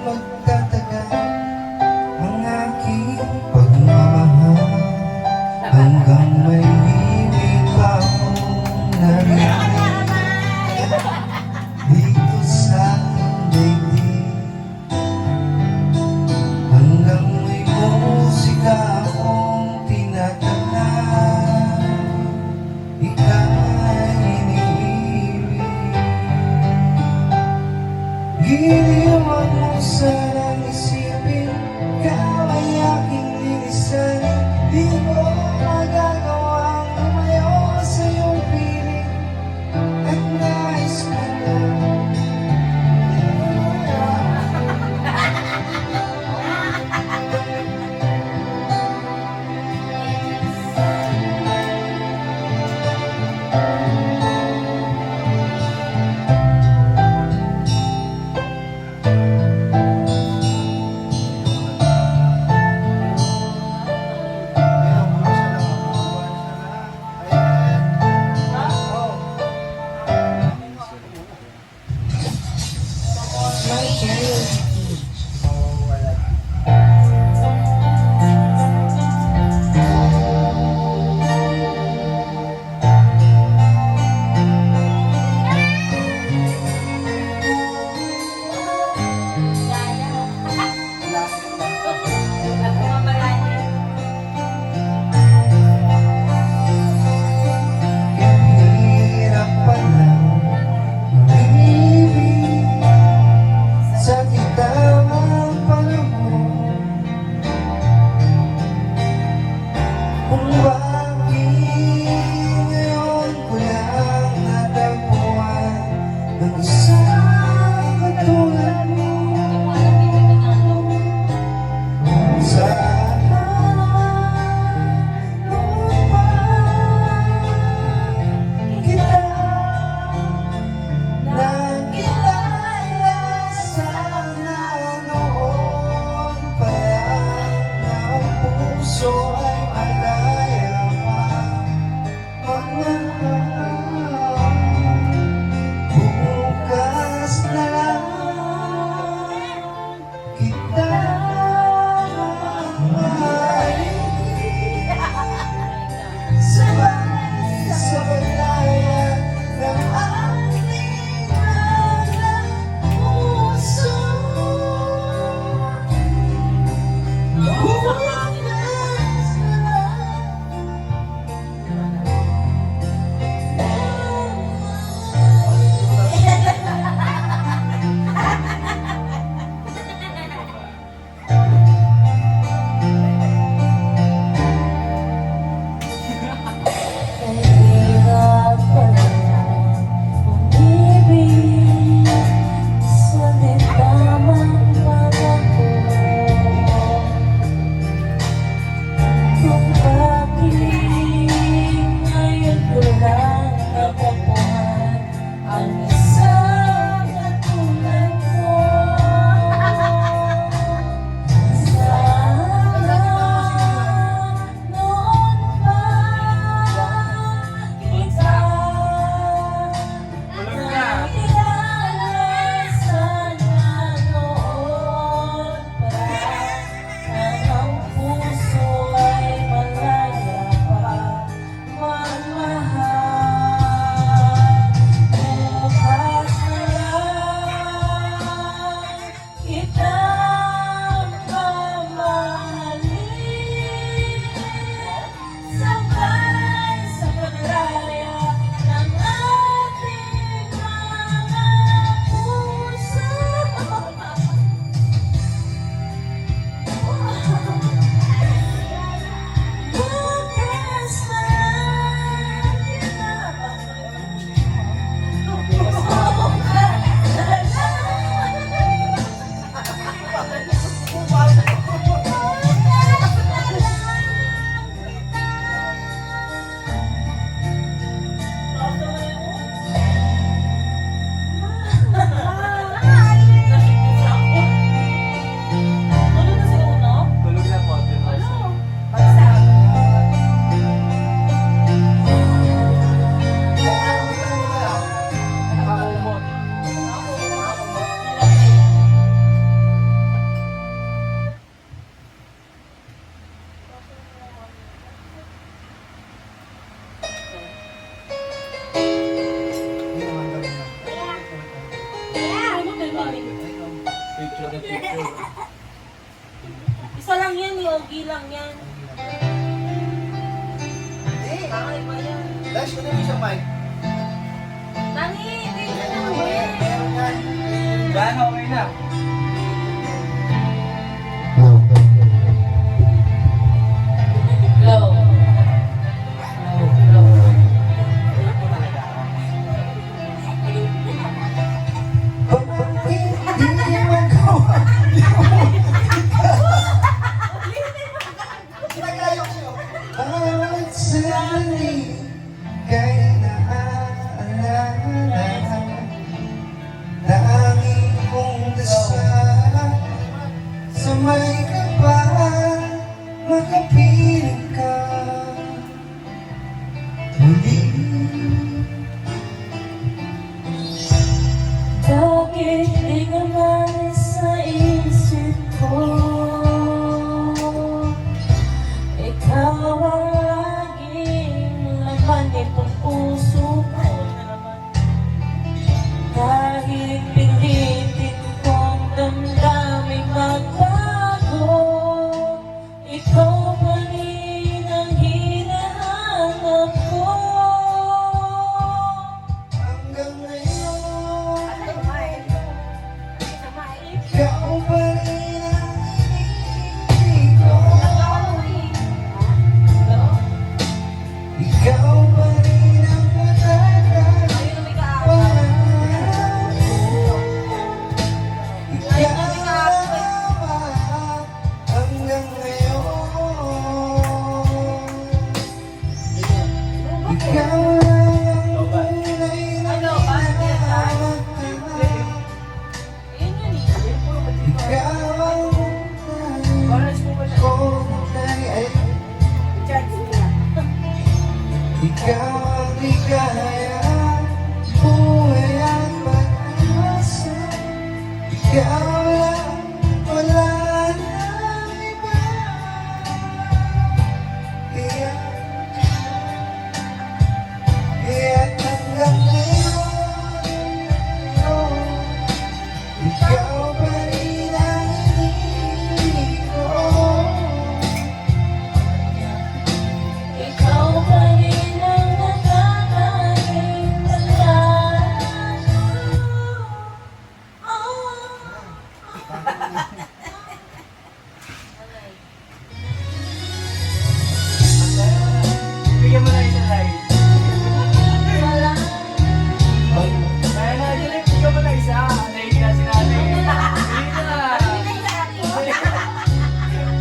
magtatagal ang aking pagmamahal hanggang may himig pa akong narinig dito sa aking daigdig, hanggang may musika akong tinatala, ika'y iniibig. Giliwan mo sanang isipin, ikaw ay aking lilisanin. Di ko magagawang lumayo sa iyong piling, at nais ko na Isa lang yan, yogi lang yan. Hindi. Bakit ba yan? Dash ko na yung isang mic. Nani, hindi na Meron naman yan. meron yan. Yan, okay na. Low. Hindi magawa. Ginagayo ko siya. Bawat sandali kay naaalala lagi kong dasal sa may kapal makapiling ka muli. Bakit di naman sa isip ko ikaw ang laging laman nitong puso ko. Kahit pilitin kong damdamin magbago, ikaw pa rin ang hinahanap ko. Hanggang ngayon ikaw pa rin ang hinihingi ko. Ikaw pa rin ang matagal pangarap ko. Ikaw hanggang ngayon. Ikaw lang ang tunay na hinahanap. Ikaw ang tunay ay ikaw ang ligaya.